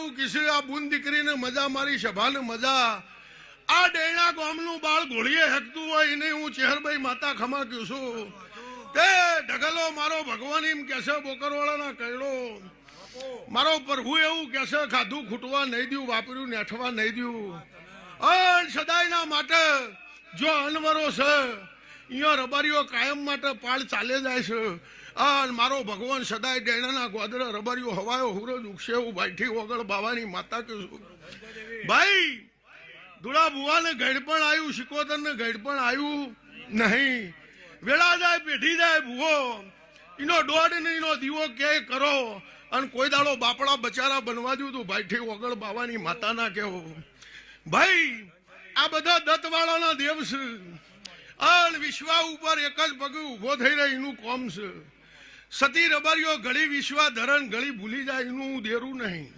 એવું કિસે આ બુન દીકરીને મજા મારી સભાને મજા આ ડેણા ગામનું બાળ ઘોડીએ હેકતું હોય એને હું ચેહરભાઈ માતા ખમા કહું છું તે ઢગલો મારો ભગવાન એમ કહેશે બોકરવાળાના કયડો મારો પ્રભુ એવું કહેશે ખાધું ખૂટવા નહીં દઉં વાપર્યું નેઠવા નહીં દઉં અન સદાયના માટે જો અનવરો છે અહીંયા રબારીઓ કાયમ માટે પાળ ચાલે જાય છે અને મારો ભગવાન સદાય ડેણાના ગોદરા રબારીઓ હવાયો હુરજ ઉગશે એવું બાઈઠી વગર બાવાની માતા કહું છું ભાઈ ધુળા બુવાને ગઢ પણ આવ્યું શિકોતર ને ગઢ પણ આવ્યું નહીં વેળા જાય પેઢી જાય ભૂવો એનો દોડ ને એનો દીવો ક્યાંય કરો અને કોઈ દાડો બાપડા બચારા બનવા દઉં તું ભાઈઠી વગર બાવાની માતા ના કેવો ભાઈ આ બધા દત્તવાળાના દેવ છે અને વિશ્વા ઉપર એક જ પગ ઉભો થઈ રહે એનું કોમ છે સતી રબારીઓ ઘડી વિશ્વા ધરણ ઘડી ભૂલી જાય એનું દેરું નહીં